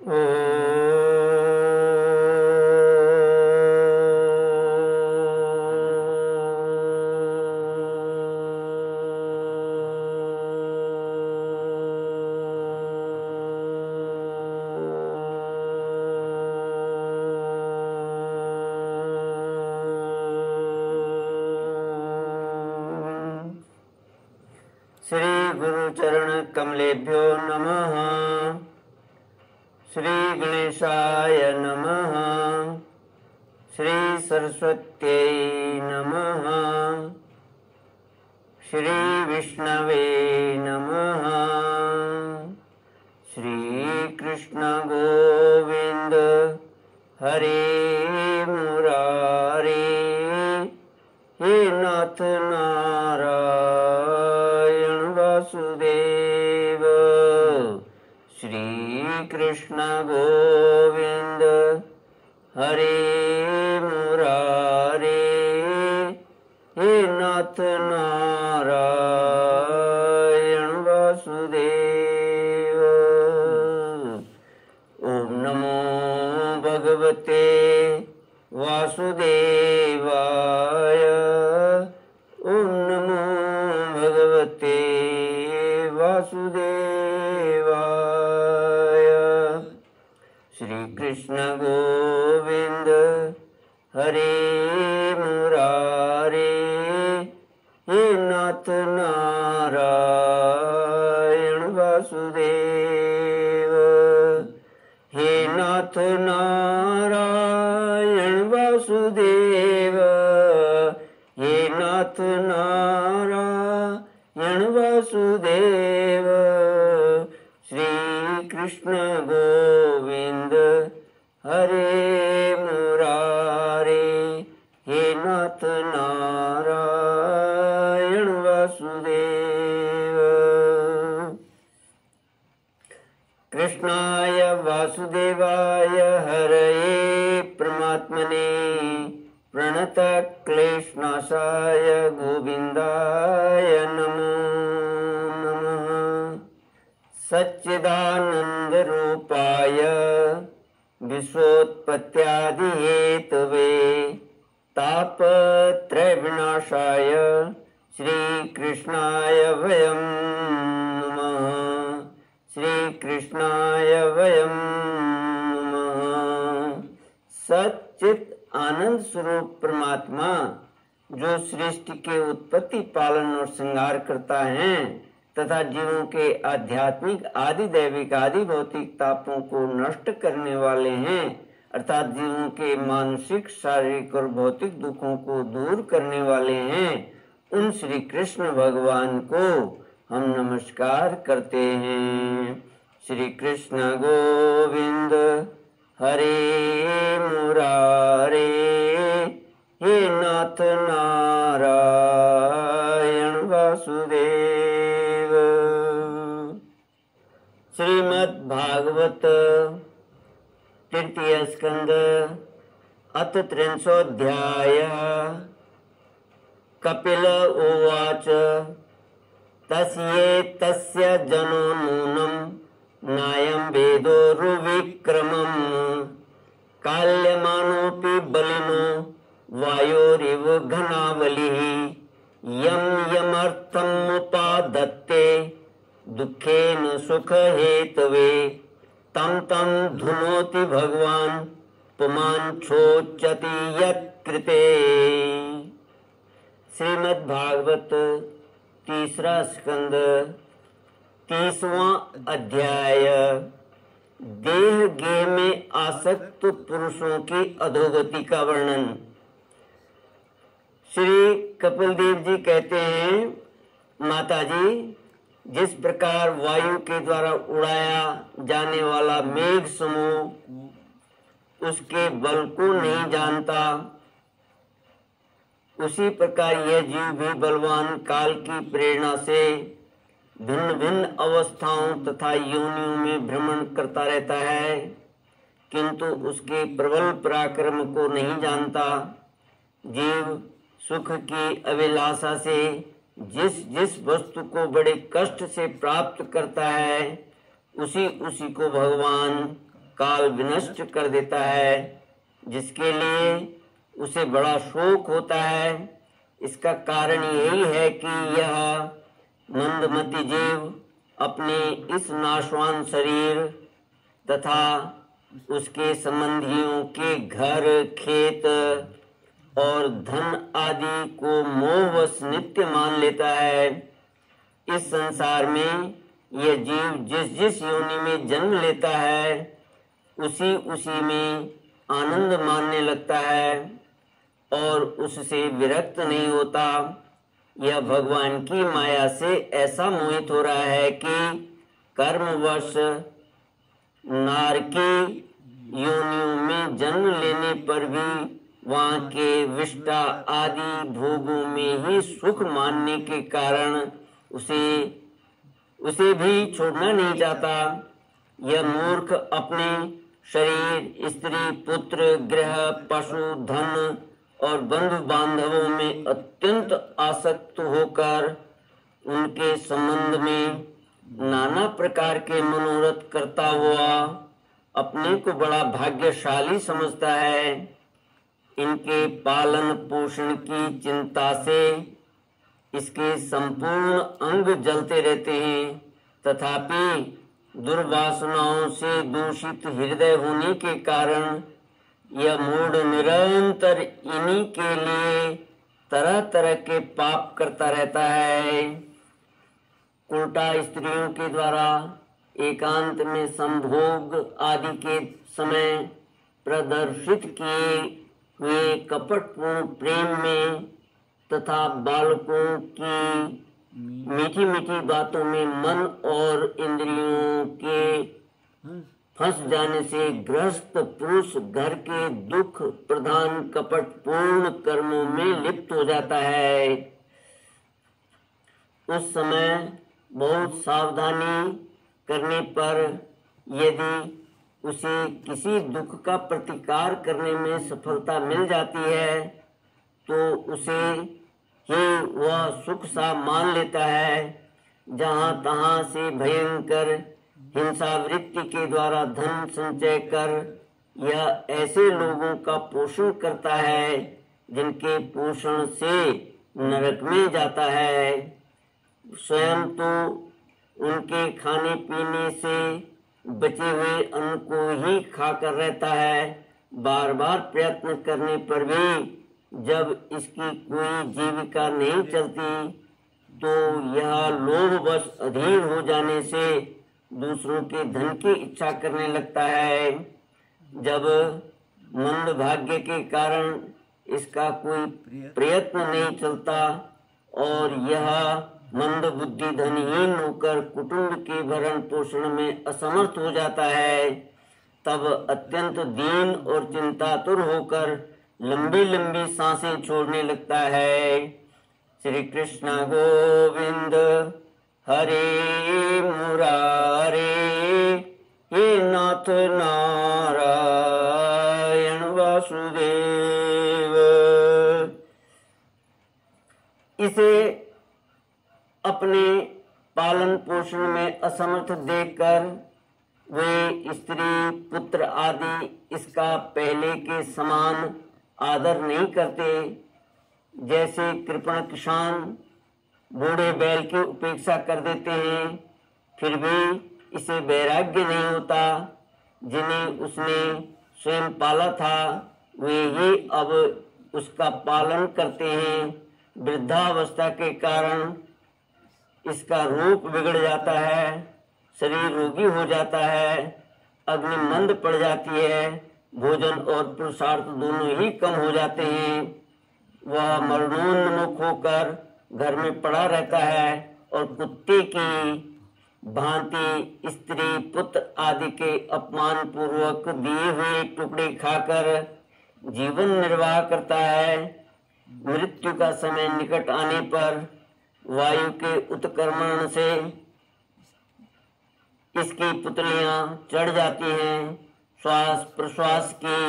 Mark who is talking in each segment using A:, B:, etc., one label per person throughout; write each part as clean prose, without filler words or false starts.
A: श्री गुरुचरण कमलेभ्यो नमः। श्री गणेशाय नमः। श्री सरस्वत्यै नमः। श्री विष्णवे नमः। श्री कृष्ण गोविंद हरे मुरारे। हे नाथ नारायण वासुदेव। श्री कृष्ण गोविंद हरे मुरारे। हे नाथ नारायण वासुदेव। ओम नमो भगवते वासुदेवाय। ओम नमो भगवते वासुदेवाय। श्री कृष्ण गोविंद हरे मुरारे। हे नाथ नारायण वासुदेव। हे नाथ नारायण वासुदेव। हे नाथ नारायण वासुदेव। श्री कृष्ण गोविंद हरे मुरारे। हे नाथ नारायण वासुदेव। कृष्णाय वासुदेवाय हरये परमात्मने प्रणतक्लेशनाशाय गोविन्दाय नमो नमः। सच्चिदानन्दरूपाय विश्वोत्पत्त्यादिहेतवे तापत्रयविनाशाय श्रीकृष्णाय वयं नमः। श्रीकृष्णाय वयं नमः। सच्चित आनंद स्वरूप परमात्मा जो सृष्टि के उत्पत्ति पालन और श्रृंगार करता है तथा जीवों के आध्यात्मिक आदि दैविक आदि भौतिक तापों को नष्ट करने वाले हैं, अर्थात जीवों के मानसिक शारीरिक और भौतिक दुखों को दूर करने वाले हैं, उन श्री कृष्ण भगवान को हम नमस्कार करते हैं। श्री कृष्ण गोविंद हरे मुरारे। हे नाथ नारायण वासुदेव। श्रीमद् भागवत तृतीय स्कंद अथ 300 कपिल उवाच तस्य जनो नूनं नायं वेदो रुविक्रमम् काल्यमानोऽपि बलिनो वायोरिव घनावलिः यं यमर्थमुपादत्ते दुःखेन सुखहेतवे तं तं धुनोति भगवान् पुमान् छोच्यति यत्कृते। श्रीमद् भागवत तीसरा स्कंद 30वां अध्याय देह गेह में आसक्त पुरुषों की अधोगति का वर्णन। श्री कपिल देव जी कहते हैं, माता जी, जिस प्रकार वायु के द्वारा उड़ाया जाने वाला मेघ समूह उसके बल को नहीं जानता, उसी प्रकार यह जीव भी बलवान काल की प्रेरणा से भिन्न भिन्न अवस्थाओं तथा योनियों में भ्रमण करता रहता है, किंतु उसके प्रबल पराक्रम को नहीं जानता। जीव सुख की अभिलाषा से जिस जिस वस्तु को बड़े कष्ट से प्राप्त करता है, उसी उसी को भगवान काल विनष्ट कर देता है, जिसके लिए उसे बड़ा शोक होता है। इसका कारण यही है कि यह मंदमती जीव अपने इस नाशवान शरीर तथा उसके संबंधियों के घर, खेत और धन आदि को मोहवश नित्य मान लेता है। इस संसार में यह जीव जिस जिस योनि में जन्म लेता है उसी उसी में आनंद मानने लगता है और उससे विरक्त नहीं होता। यह भगवान की माया से ऐसा मोहित हो रहा है कि कर्मवश नारकी योनियों में जन्म लेने पर भी वहाँ के विष्टा आदि भोगों में ही सुख मानने के कारण उसे भी छोड़ना नहीं चाहता। यह मूर्ख अपने शरीर, स्त्री, पुत्र, गृह, पशु, धन और बंधु बांधवों में अत्यंत आसक्त होकर उनके संबंध में नाना प्रकार के मनोरथ करता हुआ अपने को बड़ा भाग्यशाली समझता है। इनके पालन पोषण की चिंता से इसके संपूर्ण अंग जलते रहते हैं, तथापि दुर्वासनाओं से दूषित हृदय होने के कारण यह मूढ़ निरंतर इन्हीं के लिए तरह तरह के पाप करता रहता है। उल्टा स्त्रियों के द्वारा एकांत में संभोग आदि के समय प्रदर्शित किए हुए कपटपूर्ण प्रेम में तथा बालकों की मीठी मीठी बातों में मन और इंद्रियों के फंस जाने से गृहस्थ पुरुष घर के दुख प्रधान कपटपूर्ण कर्मों में लिप्त हो जाता है। उस समय बहुत सावधानी करने पर यदि उसे किसी दुख का प्रतिकार करने में सफलता मिल जाती है तो उसे ही वह सुख सा मान लेता है। जहाँ तहाँ से भयंकर हिंसा वृत्ति के द्वारा धन संचय कर यह ऐसे लोगों का पोषण करता है जिनके पोषण से नरक में जाता है। स्वयं तो उनके खाने पीने से बचे हुए अन्न को ही खाकर रहता है। बार बार प्रयत्न करने पर भी जब इसकी कोई जीविका नहीं चलती तो यह लोभवश अधीर हो जाने से दूसरों के धन की इच्छा करने लगता है। जब मंद भाग्य के कारण इसका कोई प्रयत्न नहीं चलता और यह मंद बुद्धि धनहीन होकर कुटुंब के भरण पोषण में असमर्थ हो जाता है, तब अत्यंत दीन और चिंतातुर होकर लंबी लंबी सांसें छोड़ने लगता है। श्री कृष्ण गोविंद हरे मुरारे, हे नाथ नारायण वासुदेव। इसे अपने पालन पोषण में असमर्थ देखकर वे स्त्री पुत्र आदि इसका पहले के समान आदर नहीं करते। जैसे कृपण किसान बूढ़े बैल की उपेक्षा कर देते हैं, फिर भी इसे वैराग्य नहीं होता। जिन्हें उसने स्वयं पाला था वे ही अब उसका पालन करते हैं। वृद्धावस्था के कारण इसका रूप बिगड़ जाता है, शरीर रोगी हो जाता है, अग्नि मंद पड़ जाती है, भोजन और पुरुषार्थ दोनों ही कम हो जाते हैं। वह मरणोन्मुख होकर घर में पड़ा रहता है और कुत्ते की भांति स्त्री पुत्र आदि के अपमान पूर्वक दिए हुए टुकड़े खाकर जीवन निर्वाह करता है। मृत्यु का समय निकट आने पर वायु के उत्क्रमण से इसकी पुतलियां चढ़ जाती हैं, श्वास प्रश्वास की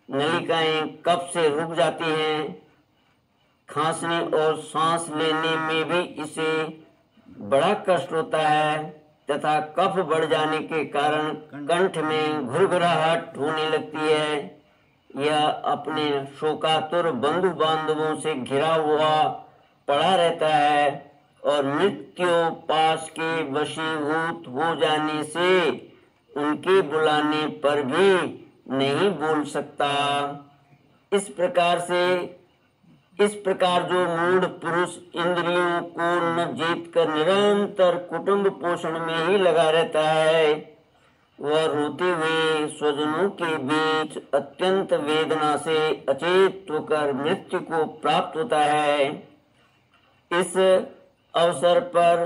A: नलिकाएं कफ से रुक जाती हैं, खांसने और सांस लेने में भी इसे बड़ा कष्ट होता है। तथा कफ बढ़ जाने के कारण कंठ में घुरघुराहट होने लगती है। यह अपने शोकातुर बंधु बांधवों से घिरा हुआ पड़ा रहता है और मृत्यु पास के वशीभूत हो जाने से उनके बुलाने पर भी नहीं बोल सकता। इस प्रकार जो मूढ़ पुरुष इंद्रियों को न जीत कर निरंतर कुटुंब पोषण में ही लगा रहता है, वह रोते हुए स्वजनों के बीच अत्यंत वेदना से अचेत होकर मृत्यु को प्राप्त होता है। इस अवसर पर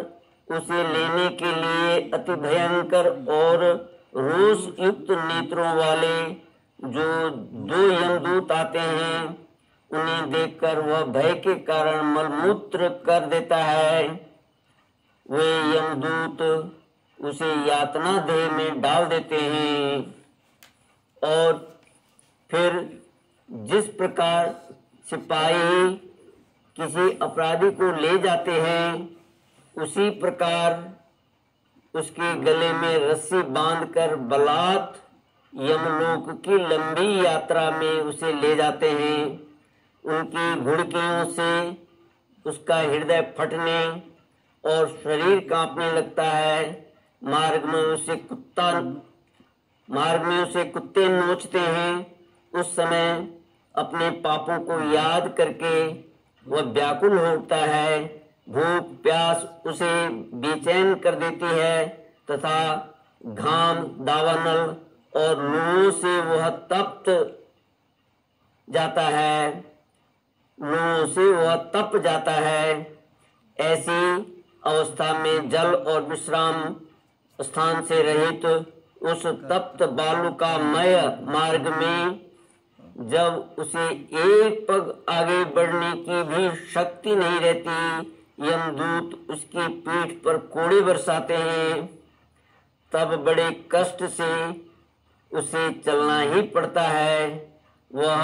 A: उसे लेने के लिए अति भयंकर और रोष युक्त नेत्रों वाले जो 2 यमदूत आते हैं, उन्हें देखकर वह भय के कारण मलमूत्र कर देता है। वे यमदूत उसे यातना देह में डाल देते हैं और फिर जिस प्रकार सिपाही किसी अपराधी को ले जाते हैं, उसी प्रकार उसके गले में रस्सी बांधकर बलात् यमलोक की लंबी यात्रा में उसे ले जाते हैं। उनकी घुड़कियों से उसका हृदय फटने और शरीर कांपने लगता है। मार्ग में उसे कुत्ते नोचते हैं। उस समय अपने पापों को याद करके वह व्याकुल होता है। भूख प्यास उसे बेचैन कर देती है तथा घाम दावानल और लूओं से वह तप जाता है। ऐसी अवस्था में जल और विश्राम स्थान से रहित उस तप्त बालुकामय मार्ग में जब उसे एक पग आगे बढ़ने की भी शक्ति नहीं रहती, यमदूत उसकी पीठ पर कोड़े बरसाते हैं। तब बड़े कष्ट से उसे चलना ही पड़ता है। वह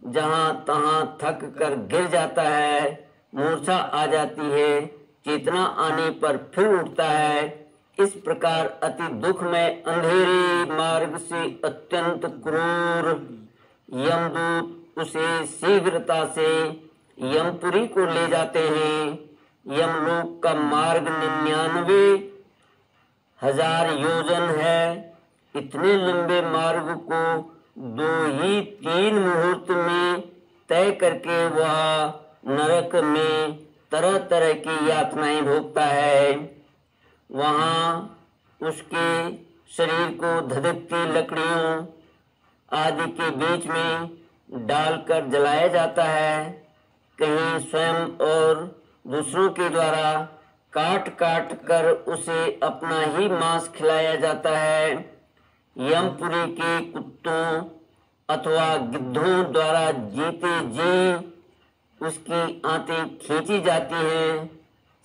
A: जहां तहां थक कर गिर जाता है, मूर्छा आ जाती है, चेतना आने पर फिर उठता है। इस प्रकार अति दुखमय अंधेरे मार्ग से अत्यंत क्रूर यमदूत उसे शीघ्रता से यमपुरी को ले जाते हैं। यमलोक का मार्ग 99,000 योजन है। इतने लंबे मार्ग को 2 ही 3 मुहूर्त में तय करके वह नरक में तरह तरह की यातनाएं भोगता है। वहाँ उसके शरीर को धधकती लकड़ियों आदि के बीच में डालकर जलाया जाता है। कहीं स्वयं और दूसरों के द्वारा काट काट कर उसे अपना ही मांस खिलाया जाता है। यमपुरी के कुत्तों अथवा गिद्धों द्वारा जीते जी उसकी आंतें खींची जाती हैं।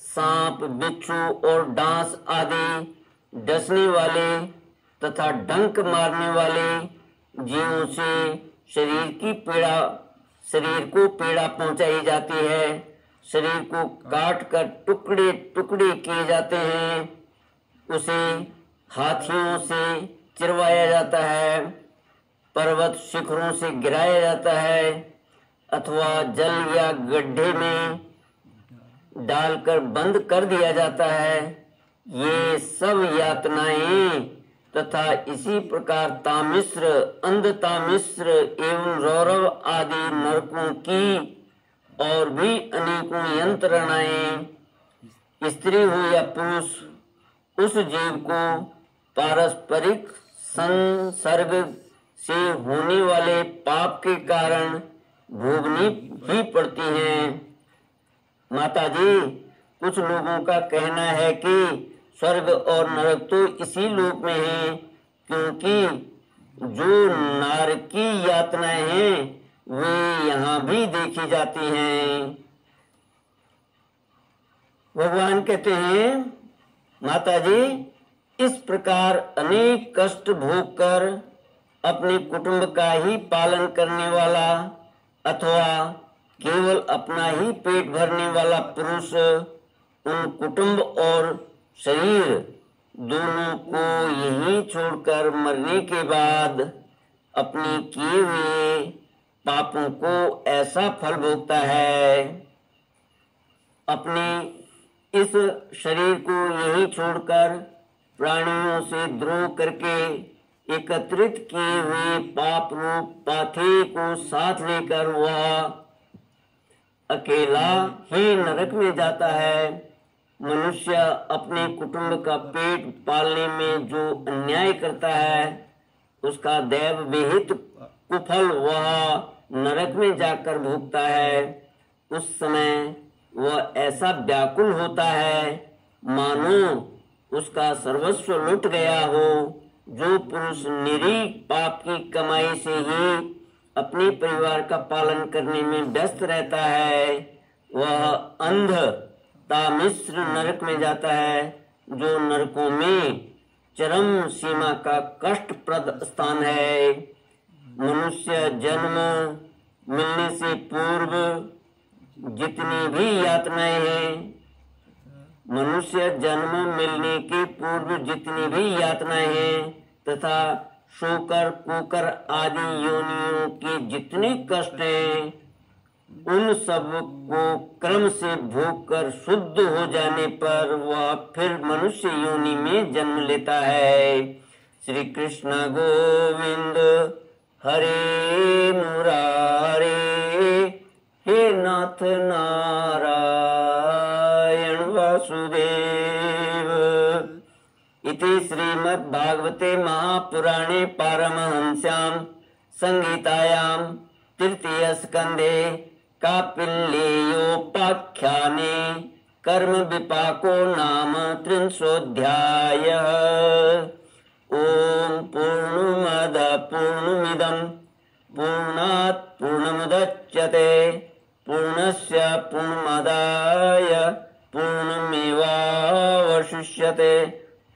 A: सांप बिच्छू और डांस आदि डसने वाले तथा डंक मारने वाले जीवों से शरीर को पीड़ा पहुंचाई जाती है। शरीर को काट कर टुकड़े टुकड़े किए जाते हैं। उसे हाथियों से चिरवाया जाता है, पर्वत शिखरों से गिराया जाता है अथवा जल या गड्ढे में डालकर बंद कर दिया जाता है। ये सब यातनाएं तथा इसी प्रकार तामिश्र, अंधतामिश्र एवं रौरव आदि नरकों की और भी अनेकों यंत्रणाएं, स्त्री हो या पुरुष, उस जीव को पारस्परिक संसर्ग से होने वाले पाप के कारण भोगनी ही पड़ती हैं। माता जी, कुछ लोगों का कहना है कि स्वर्ग और नरक तो इसी लोक में है, क्योंकि जो नारकी यातनाएं हैं वे यहाँ भी देखी जाती हैं। भगवान कहते हैं, माता जी, इस प्रकार अनेक कष्ट भोग कर अपने कुटुंब का ही पालन करने वाला अथवा केवल अपना ही पेट भरने वाला पुरुष उन कुटुंब और शरीर दोनों को यहीं छोड़कर मरने के बाद अपने किए हुए पापों को ऐसा फल भोगता है। अपने इस शरीर को यहीं छोड़कर प्राणियों से द्रोह करके एकत्रित किए हुए पाप रूप पाथे को साथ लेकर वह अकेला ही नरक में जाता है। मनुष्य अपने कुटुंब का पेट पालने में जो अन्याय करता है उसका दैव विहित कुफल वह नरक में जाकर भोगता है। उस समय वह ऐसा व्याकुल होता है मानो उसका सर्वस्व लुट गया हो। जो पुरुष निरीह पाप की कमाई से ही अपने परिवार का पालन करने में व्यस्त रहता है वह अंध तामिश्र नरक में जाता है, जो नरकों में चरम सीमा का कष्टप्रद स्थान है। मनुष्य जन्म मिलने से पूर्व जितनी भी यातनाएं हैं, मनुष्य जन्म मिलने के पूर्व जितनी भी यातनाएं हैं तथा शोकर कुकर आदि योनियों के जितने कष्ट हैं उन सब को क्रम से भोग कर शुद्ध हो जाने पर वह फिर मनुष्य योनि में जन्म लेता है। श्री कृष्ण गोविंद हरे मुरारे, हे नाथ नारायण वासुदेव। इति श्रीमद्भागवते महापुराणे पारमहंस्यां संहितायां तृतीय स्कंधे कापिल्लेयोपाख्याने कर्म विपाको नाम त्रिंशोऽध्यायः। ओम पूर्णमद पूर्णमिदं पूर्णात् पूर्णमुदच्यते पूर्णस्य पूर्णमादाय पूर्णमेवावशिष्यते।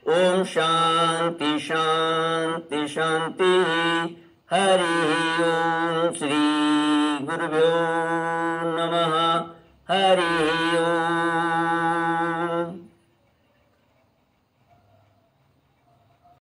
A: ओम शांति शांति शांति। हरि ओम। श्री गुरुभ्यो